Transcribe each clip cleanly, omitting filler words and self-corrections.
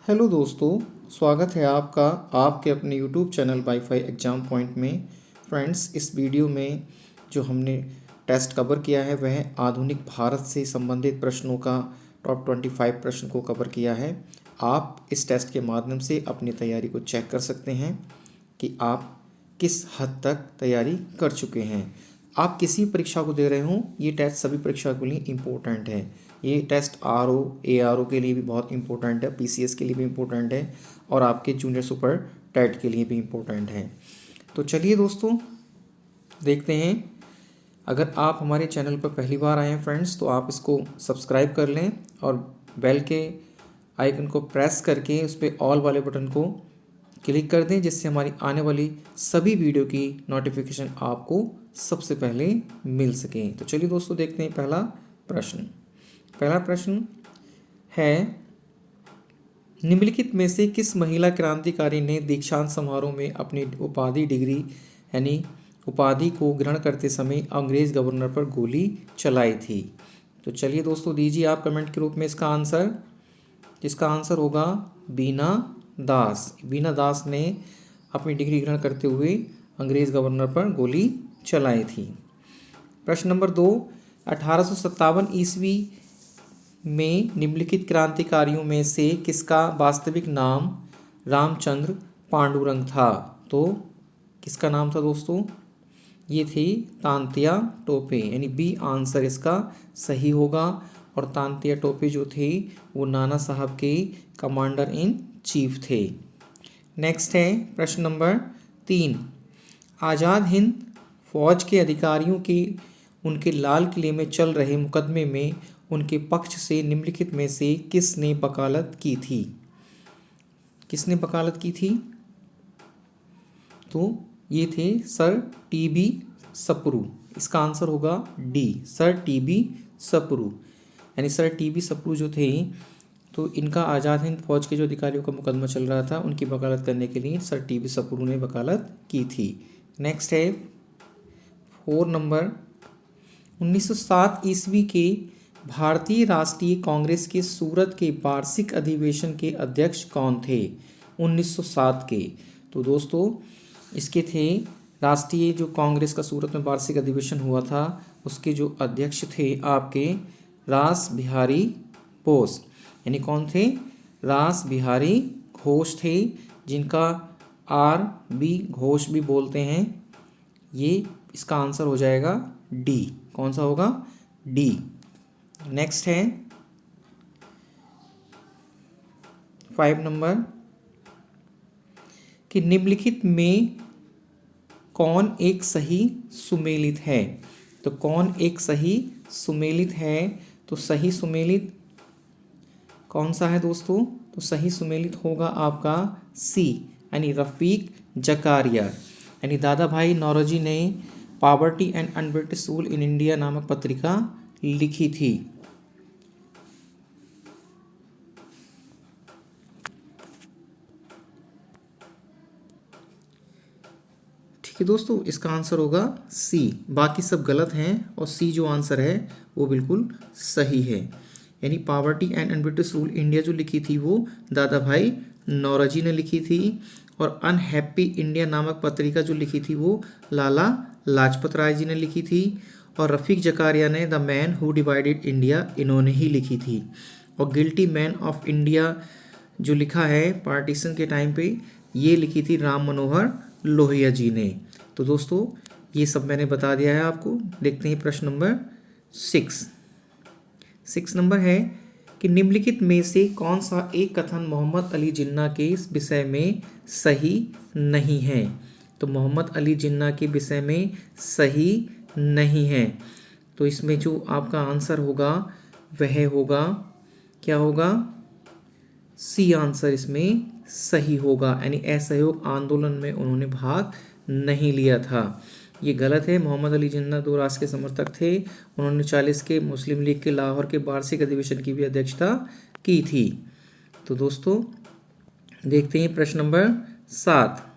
Hello दोस्तों, स्वागत है आपका आपके अपने YouTube channel wifi exam point में। फ्रेंड्स, इस वीडियो में जो हमने टेस्ट कवर किया है वह आधुनिक भारत से संबंधित प्रश्नों का टॉप 25 प्रश्न को कवर किया है। आप इस टेस्ट के माध्यम से अपनी तैयारी को चेक कर सकते हैं कि आप किस हद तक तैयारी कर चुके हैं। आप किसी परीक्षा को दे रहे हों, ये टेस्ट सभी परीक्षा के लिए इम्पोर्टेंट है। ये टेस्ट आरओ एआरओ के लिए भी बहुत इंपॉर्टेंट है, पीसीएस के लिए भी इम्पोर्टेंट है और आपके जूनियर सुपर टेट के लिए भी इम्पोर्टेंट है। तो चलिए दोस्तों, देखते हैं। अगर आप हमारे चैनल पर पहली बार आए हैं फ्रेंड्स, तो आप इसको सब्सक्राइब कर लें और बेल के आइकन को प्रेस करके उस पर ऑल वाले बटन को क्लिक कर दें, जिससे हमारी आने वाली सभी वीडियो की नोटिफिकेशन आपको सबसे पहले मिल सके। तो चलिए दोस्तों, देखते हैं पहला प्रश्न। पहला प्रश्न है, निम्नलिखित में से किस महिला क्रांतिकारी ने दीक्षांत समारोह में अपनी उपाधि डिग्री यानी उपाधि को ग्रहण करते समय अंग्रेज गवर्नर पर गोली चलाई थी? तो चलिए दोस्तों, दीजिए आप कमेंट के रूप में इसका आंसर, जिसका आंसर होगा बीना दास। बीना दास ने अपनी डिग्री ग्रहण करते हुए अंग्रेज गवर्नर पर गोली चलाई थी। प्रश्न नंबर 2, 1857 ईस्वी में निम्नलिखित क्रांतिकारियों में से किसका वास्तविक नाम रामचंद्र पांडुरंग था? तो किसका नाम था दोस्तों? ये थी तांतिया टोपे, यानी बी आंसर इसका सही होगा। और तांतिया टोपे जो थे वो नाना साहब के कमांडर इन चीफ थे। नेक्स्ट है प्रश्न नंबर 3, आज़ाद हिंद फौज के अधिकारियों के उनके लाल किले में चल रहे मुकदमे में उनके पक्ष से निम्नलिखित में से किसने वकालत की थी? किसने वकालत की थी? तो ये थे सर टीबी सप्रू। इसका आंसर होगा डी, सर टीबी सप्रू। यानी सर टीबी सप्रू जो थे, तो इनका आज़ाद हिंद फौज के जो अधिकारियों का मुकदमा चल रहा था उनकी वकालत करने के लिए सर टीबी सप्रू ने वकालत की थी। नेक्स्ट है 4 नंबर, 1907 ईस्वी के भारतीय राष्ट्रीय कांग्रेस के सूरत के वार्षिक अधिवेशन के अध्यक्ष कौन थे? 1907 के, तो दोस्तों इसके थे राष्ट्रीय जो कांग्रेस का सूरत में वार्षिक अधिवेशन हुआ था, उसके जो अध्यक्ष थे आपके रास बिहारी बोस। यानी कौन थे? रास बिहारी घोष थे, जिनका आर बी घोष भी बोलते हैं। ये इसका आंसर हो जाएगा डी। कौन सा होगा? डी। नेक्स्ट है 5 नंबर, कि निम्नलिखित में कौन एक सही सुमेलित है? तो कौन एक सही सुमेलित है? तो सही सुमेलित कौन सा है दोस्तों? तो सही सुमेलित होगा आपका सी, यानी रफ़ीक जकारिया। यानी दादा भाई नौरोजी ने poverty and un-British rule in India नामक पत्रिका लिखी थी। ठीक है दोस्तों, इसका आंसर होगा सी। बाकी सब गलत हैं और सी जो आंसर है वो बिल्कुल सही है। यानी poverty and un-British rule India जो लिखी थी वो दादा भाई नौरोजी ने लिखी थी, और अनहैप्पी इंडिया नामक पत्रिका जो लिखी थी वो लाला लाजपत राय जी ने लिखी थी, और रफ़ीक जकारिया ने the man who divided India इन्होंने ही लिखी थी। और गिल्टी मैन ऑफ इंडिया जो लिखा है पार्टीशन के टाइम पे, ये लिखी थी राम मनोहर लोहिया जी ने। तो दोस्तों ये सब मैंने बता दिया है आपको। देखते हैं प्रश्न नंबर 6 नंबर है, कि निम्नलिखित में से कौन सा एक कथन मोहम्मद अली जिन्ना के इस विषय में सही नहीं है? तो मोहम्मद अली जिन्ना के विषय में सही नहीं है। तो इसमें जो आपका आंसर होगा वह होगा, क्या होगा? सी आंसर इसमें सही होगा। यानी असहयोग आंदोलन में उन्होंने भाग नहीं लिया था। ये गलत है। मोहम्मद अली जिन्ना 2 राष्ट्र के समर्थक थे। उन्होंने 40 के मुस्लिम लीग के लाहौर के वार्षिक अधिवेशन की भी अध्यक्षता की थी। तो दोस्तों देखते हैं प्रश्न नंबर 7,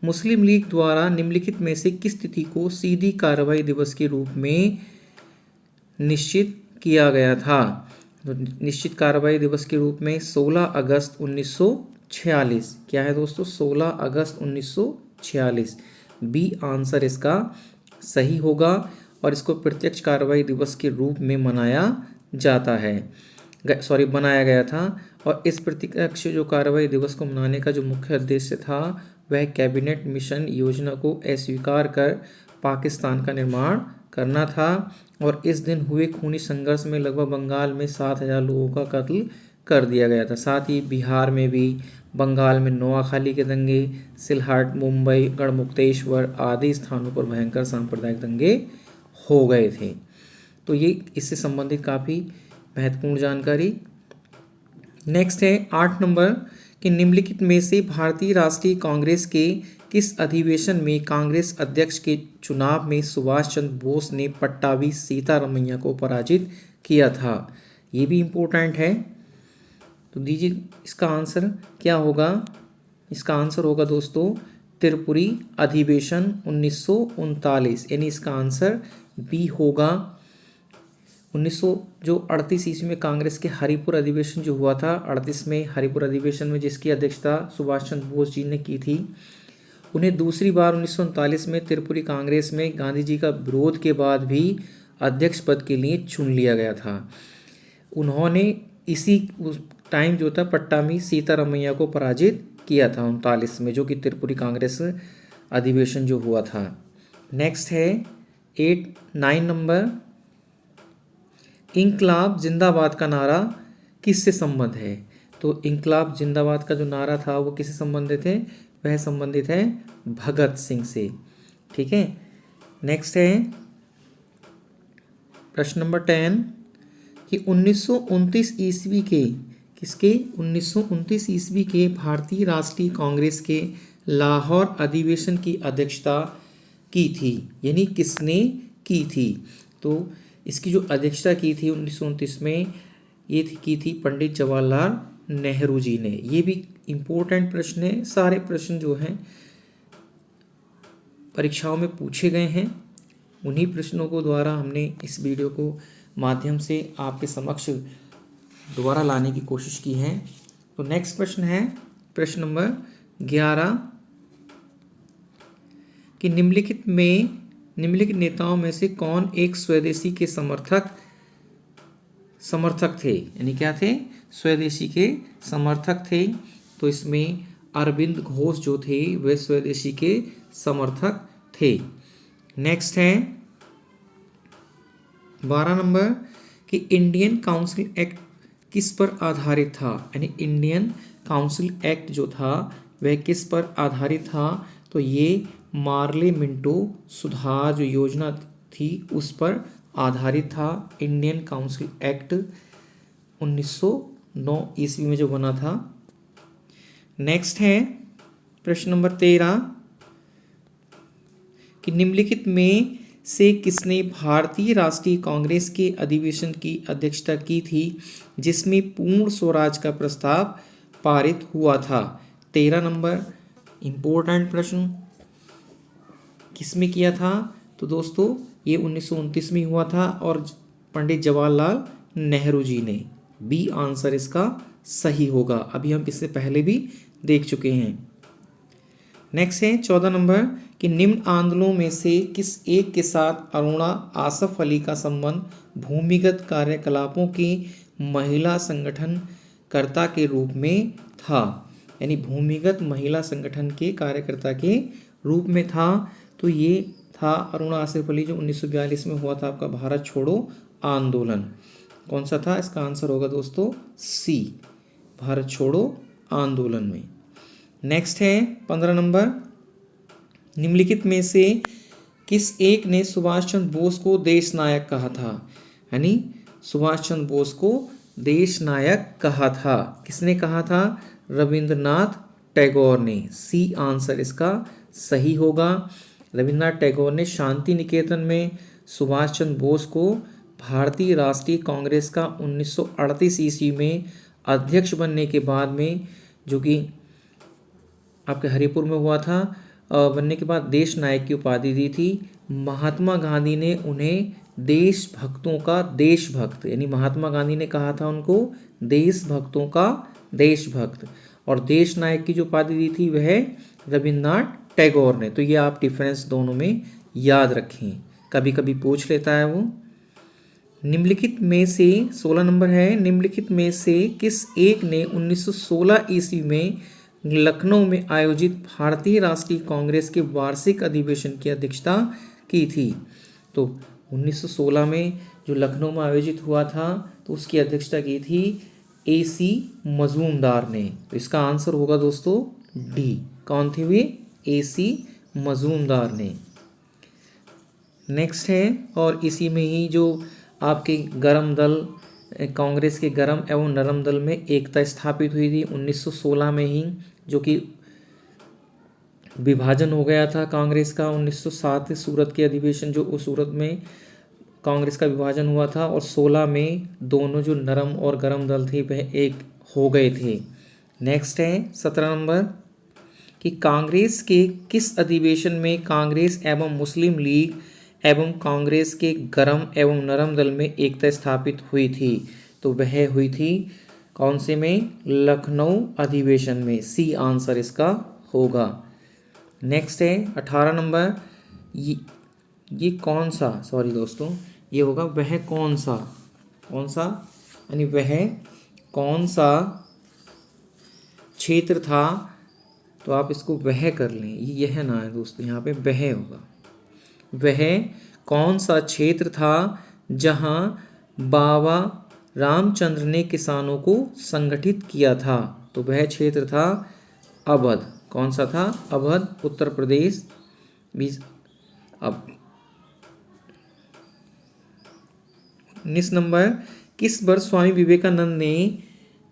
मुस्लिम लीग द्वारा निम्नलिखित में से किस तिथि को सीधी कार्रवाई दिवस के रूप में निश्चित किया गया था? तो निश्चित कार्रवाई दिवस के रूप में 16 अगस्त 1946। क्या है दोस्तों? 16 अगस्त 1946 बी आंसर इसका सही होगा। और इसको प्रत्यक्ष कार्रवाई दिवस के रूप में मनाया जाता है, बनाया गया था। और इस प्रत्यक्ष जो कार्रवाई दिवस को मनाने का जो मुख्य उद्देश्य था वह कैबिनेट मिशन योजना को अस्वीकार कर पाकिस्तान का निर्माण करना था। और इस दिन हुए खूनी संघर्ष में लगभग बंगाल में 7,000 लोगों का कत्ल कर दिया गया था। साथ ही बिहार में भी, बंगाल में नोआखाली के दंगे, सिलहट, मुंबई, गढ़मुक्तेश्वर आदि स्थानों पर भयंकर सांप्रदायिक दंगे हो गए थे। तो ये इससे संबंधित काफ़ी महत्वपूर्ण जानकारी। नेक्स्ट है 8 नंबर कि निम्नलिखित में से भारतीय राष्ट्रीय कांग्रेस के किस अधिवेशन में कांग्रेस अध्यक्ष के चुनाव में सुभाष चंद्र बोस ने पट्टाभी सीतारमैया को पराजित किया था? ये भी इम्पोर्टेंट है। तो दीजिए इसका आंसर क्या होगा? इसका आंसर होगा दोस्तों त्रिपुरी अधिवेशन 1939, यानी इसका आंसर बी होगा। 1938 ईस्वी में कांग्रेस के हरिपुर अधिवेशन जो हुआ था 38 में, हरिपुर अधिवेशन में जिसकी अध्यक्षता सुभाष चंद्र बोस जी ने की थी, उन्हें दूसरी बार 1939 में त्रिपुरी कांग्रेस में गांधी जी का विरोध के बाद भी अध्यक्ष पद के लिए चुन लिया गया था। उन्होंने इसी टाइम जो था पट्टाभी सीतारमैया को पराजित किया था 39 में, जो कि त्रिपुरी कांग्रेस अधिवेशन जो हुआ था। नेक्स्ट है 9 नंबर, इंकलाब जिंदाबाद का नारा किससे संबंध है? तो इंकलाब जिंदाबाद का जो नारा था वो किससे संबंधित है? वह संबंधित है भगत सिंह से। ठीक है। नेक्स्ट है प्रश्न नंबर 10 कि 1929 ईस्वी के किसके 1929 ईस्वी के भारतीय राष्ट्रीय कांग्रेस के लाहौर अधिवेशन की अध्यक्षता की थी, यानी किसने की थी? तो इसकी जो अध्यक्षता की थी 1929 में ये की थी पंडित जवाहरलाल नेहरू जी ने। ये भी इम्पोर्टेंट प्रश्न है। सारे प्रश्न जो हैं परीक्षाओं में पूछे गए हैं, उन्हीं प्रश्नों को द्वारा हमने इस वीडियो को माध्यम से आपके समक्ष दोबारा लाने की कोशिश की है। तो नेक्स्ट प्रश्न है प्रश्न नंबर 11 कि निम्नलिखित नेताओं में से कौन एक स्वदेशी के समर्थक थे? यानी क्या थे? स्वदेशी के समर्थक थे। तो इसमें अरविंद घोष जो थे वे स्वदेशी के समर्थक थे। नेक्स्ट है 12 नंबर कि इंडियन काउंसिल एक्ट किस पर आधारित था? यानी इंडियन काउंसिल एक्ट जो था वह किस पर आधारित था? तो ये मार्ले मिंटो सुधार जो योजना थी उस पर आधारित था। इंडियन काउंसिल एक्ट 1909 ईस्वी में जो बना था। नेक्स्ट है प्रश्न नंबर 13 कि निम्नलिखित में से किसने भारतीय राष्ट्रीय कांग्रेस के अधिवेशन की अध्यक्षता की थी जिसमें पूर्ण स्वराज का प्रस्ताव पारित हुआ था? 13 नंबर इम्पोर्टेंट प्रश्न, किसमें किया था? तो दोस्तों ये 1929 में हुआ था और पंडित जवाहरलाल नेहरू जी ने। बी आंसर इसका सही होगा। अभी हम इससे पहले भी देख चुके हैं। नेक्स्ट है 14 नंबर कि निम्न आंदोलनों में से किस एक के साथ अरुणा आसफ अली का संबंध भूमिगत कार्यकलापों की महिला संगठनकर्ता के रूप में था? यानी भूमिगत महिला संगठन के कार्यकर्ता के रूप में था। तो ये था अरुणा आसफ अली जो 1942 में हुआ था आपका भारत छोड़ो आंदोलन। कौन सा था? इसका आंसर होगा दोस्तों सी, भारत छोड़ो आंदोलन में। नेक्स्ट है 15 नंबर, निम्नलिखित में से किस एक ने सुभाष चंद्र बोस को देश नायक कहा था? यानी सुभाष चंद्र बोस को देश नायक कहा था। किसने कहा था? रविंद्रनाथ टैगोर ने। सी आंसर इसका सही होगा। रविंद्रनाथ टैगोर ने शांति निकेतन में सुभाष चंद्र बोस को भारतीय राष्ट्रीय कांग्रेस का 1938 ईस्वी में अध्यक्ष बनने के बाद में, जो कि आपके हरिपुर में हुआ था, बनने के बाद देश नायक की उपाधि दी थी। महात्मा गांधी ने उन्हें देशभक्तों का देशभक्त, यानी महात्मा गांधी ने कहा था उनको देशभक्तों का देशभक्त। और देश नायक की जो उपाधि दी थी वह रविन्द्रनाथ टैगोर ने। तो ये आप डिफरेंस दोनों में याद रखें, कभी कभी पूछ लेता है वो। निम्नलिखित में से 16 नंबर है, निम्नलिखित में से किस एक ने 1916 ईस्वी में लखनऊ में आयोजित भारतीय राष्ट्रीय कांग्रेस के वार्षिक अधिवेशन की अध्यक्षता की थी? तो 1916 में जो लखनऊ में आयोजित हुआ था तो उसकी अध्यक्षता की थी AC मजूमदार ने। तो इसका आंसर होगा दोस्तों डी। कौन थे वे? AC मजूमदार ने। नेक्स्ट है, और इसी में ही जो आपके गरम दल, कांग्रेस के गरम एवं नरम दल में एकता स्थापित हुई थी 1916 में ही, जो कि विभाजन हो गया था कांग्रेस का 1907 सूरत के अधिवेशन, जो उस सूरत में कांग्रेस का विभाजन हुआ था, और 16 में दोनों जो नरम और गरम दल थे वह एक हो गए थे। नेक्स्ट है 17 नंबर कि कांग्रेस के किस अधिवेशन में कांग्रेस एवं मुस्लिम लीग एवं कांग्रेस के गरम एवं नरम दल में एकता स्थापित हुई थी? तो वह हुई थी कौन से में? लखनऊ अधिवेशन में। सी आंसर इसका होगा। नेक्स्ट है 18 नंबर, ये कौन सा, सॉरी दोस्तों, ये होगा वह कौन सा, कौन सा यानी वह कौन सा क्षेत्र था। तो आप इसको वह कर लें, यह ना है दोस्तों, यहाँ पे वह होगा। वह कौन सा क्षेत्र था जहां बाबा रामचंद्र ने किसानों को संगठित किया था? तो वह क्षेत्र था अवध। कौन सा था? अवध, उत्तर प्रदेश। अब 19 नंबर, किस वर्ष स्वामी विवेकानंद ने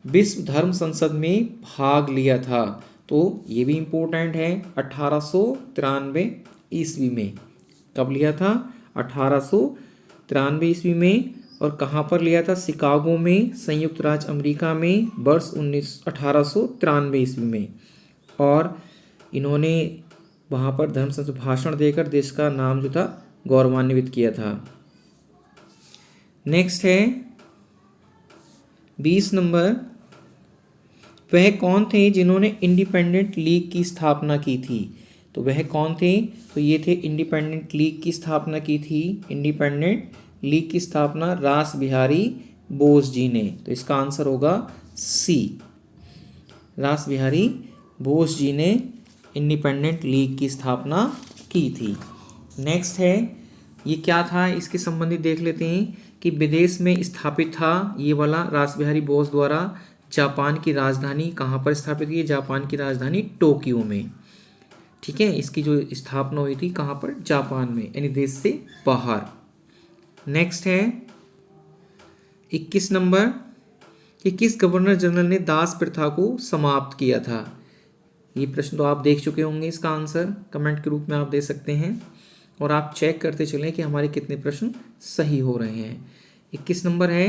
विश्व धर्म संसद में भाग लिया था? तो ये भी इम्पोर्टेंट है, 1893 ईस्वी में। कब लिया था? 1893 ईस्वी में। और कहाँ पर लिया था? शिकागो में, संयुक्त राज्य अमेरिका में, वर्ष 1893 ईस्वी में। और इन्होंने वहाँ पर धर्म संसद भाषण देकर देश का नाम जो था गौरवान्वित किया था। नेक्स्ट है 20 नंबर, वह कौन थे जिन्होंने इंडिपेंडेंट लीग की स्थापना की थी? तो वह कौन थे? तो ये थे इंडिपेंडेंट लीग की स्थापना की थी। इंडिपेंडेंट लीग की स्थापना रास बिहारी बोस जी ने। तो इसका आंसर होगा सी, रास बिहारी बोस जी ने इंडिपेंडेंट लीग की स्थापना की थी। नेक्स्ट है, ये क्या था इसके संबंधित देख लेते हैं कि विदेश में स्थापित था ये वाला रास बिहारी बोस द्वारा। जापान की राजधानी कहाँ पर स्थापित की? जापान की राजधानी टोक्यो में। ठीक है, इसकी जो स्थापना हुई थी कहाँ पर? जापान में, यानी देश से बाहर। नेक्स्ट है 21 नंबर कि किस गवर्नर जनरल ने दास प्रथा को समाप्त किया था? ये प्रश्न तो आप देख चुके होंगे, इसका आंसर कमेंट के रूप में आप दे सकते हैं, और आप चेक करते चलें कि हमारे कितने प्रश्न सही हो रहे हैं। 21 नंबर है,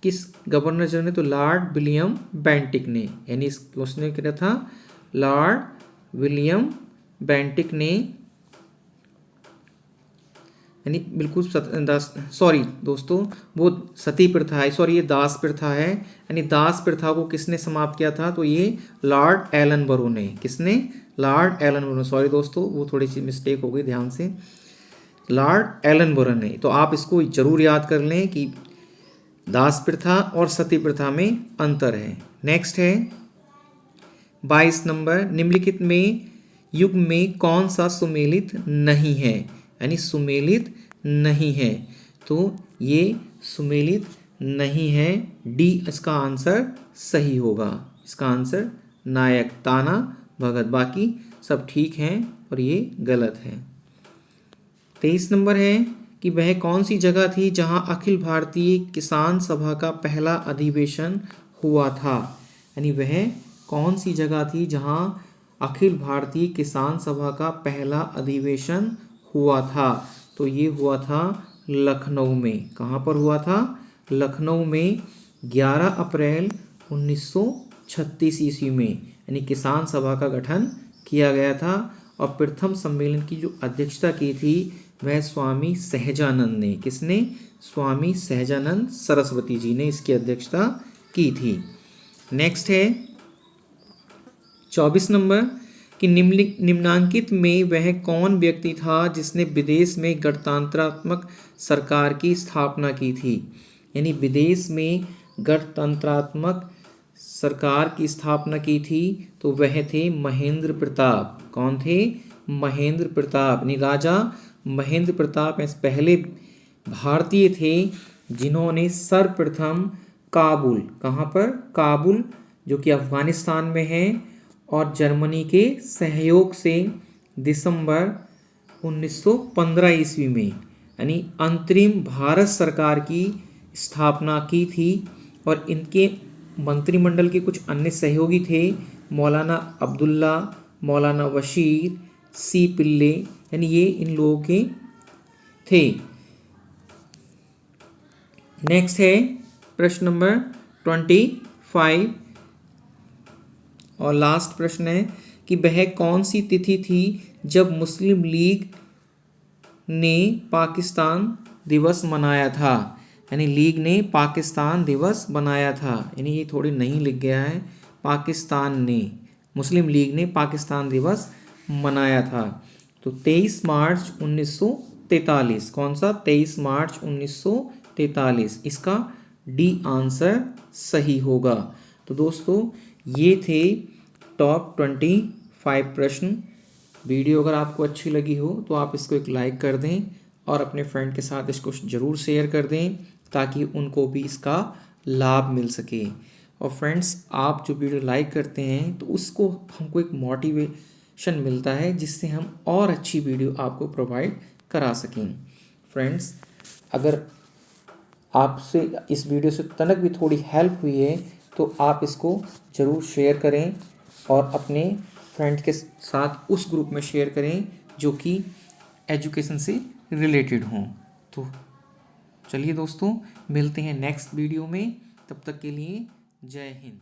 किस गवर्नर जनरल ने? तो लॉर्ड विलियम बेंटिक ने, यानी इस क्वेश्चन में क्या था? लॉर्ड विलियम बेंटिक ने, यानी बिल्कुल सॉरी दोस्तों, वो सती प्रथा है, सॉरी ये दास प्रथा है, यानी दास प्रथा को किसने समाप्त किया था? तो ये लॉर्ड एलनबरो ने। किसने? Lord Ellenborough. सॉरी दोस्तों, वो थोड़ी सी मिस्टेक हो गई, ध्यान से, लॉर्ड एलनबरो ने। तो आप इसको जरूर याद कर लें कि दास प्रथा और सती प्रथा में अंतर है। नेक्स्ट है 22 नंबर, निम्नलिखित में युग में कौन सा सुमेलित नहीं है? यानी सुमेलित नहीं है। तो ये सुमेलित नहीं है, डी इसका आंसर सही होगा। इसका आंसर नायक, ताना, भगत, बाकी सब ठीक हैं और ये गलत है। 23 नंबर है कि वह कौन सी जगह थी जहां अखिल भारतीय किसान सभा का पहला अधिवेशन हुआ था? यानी वह कौन सी जगह थी जहां अखिल भारतीय किसान सभा का पहला अधिवेशन हुआ था? तो ये हुआ था लखनऊ में। कहाँ पर हुआ था? लखनऊ में 11 अप्रैल 1936 ईस्वी में, यानी किसान सभा का गठन किया गया था। और प्रथम सम्मेलन की जो अध्यक्षता की थी वह स्वामी सहजानंद ने, किसने? स्वामी सहजानंद सरस्वती जी ने इसकी अध्यक्षता की थी। नेक्स्ट है 24 नंबर कि निम्नांकित में वह कौन व्यक्ति था जिसने विदेश में गणतंत्रात्मक सरकार की स्थापना की थी? यानी विदेश में गणतंत्रात्मक सरकार की स्थापना की थी तो वह थे महेंद्र प्रताप। कौन थे? महेंद्र प्रताप। यानी राजा महेंद्र प्रताप ऐसे पहले भारतीय थे जिन्होंने सर्वप्रथम काबुल, कहाँ पर? काबुल, जो कि अफगानिस्तान में है, और जर्मनी के सहयोग से दिसंबर 1915 ईस्वी में यानी अंतरिम भारत सरकार की स्थापना की थी। और इनके मंत्रिमंडल के कुछ अन्य सहयोगी थे, मौलाना अब्दुल्ला, मौलाना बशीर, सी पिल्ले, यानी ये इन लोगों के थे। नेक्स्ट है प्रश्न नंबर 25 और लास्ट प्रश्न है कि वह कौन सी तिथि थी जब मुस्लिम लीग ने पाकिस्तान दिवस मनाया था? यानी लीग ने पाकिस्तान दिवस बनाया था, यानी ये थोड़ी नहीं लिख गया है, पाकिस्तान ने, मुस्लिम लीग ने पाकिस्तान दिवस मनाया था। तो 23 मार्च 1943। कौन सा? 23 मार्च 1943। इसका डी आंसर सही होगा। तो दोस्तों ये थे टॉप 25 प्रश्न। वीडियो अगर आपको अच्छी लगी हो तो आप इसको एक लाइक कर दें और अपने फ्रेंड के साथ इसको ज़रूर शेयर कर दें ताकि उनको भी इसका लाभ मिल सके। और फ्रेंड्स, आप जो वीडियो लाइक करते हैं तो उसको हमको एक मोटिवेशन मिलता है जिससे हम और अच्छी वीडियो आपको प्रोवाइड करा सकें। फ्रेंड्स, अगर आपसे इस वीडियो से तनक भी थोड़ी हेल्प हुई है तो आप इसको ज़रूर शेयर करें और अपने फ्रेंड के साथ उस ग्रुप में शेयर करें जो कि एजुकेशन से रिलेटेड हों। तो चलिए दोस्तों, मिलते हैं नेक्स्ट वीडियो में। तब तक के लिए जय हिंद।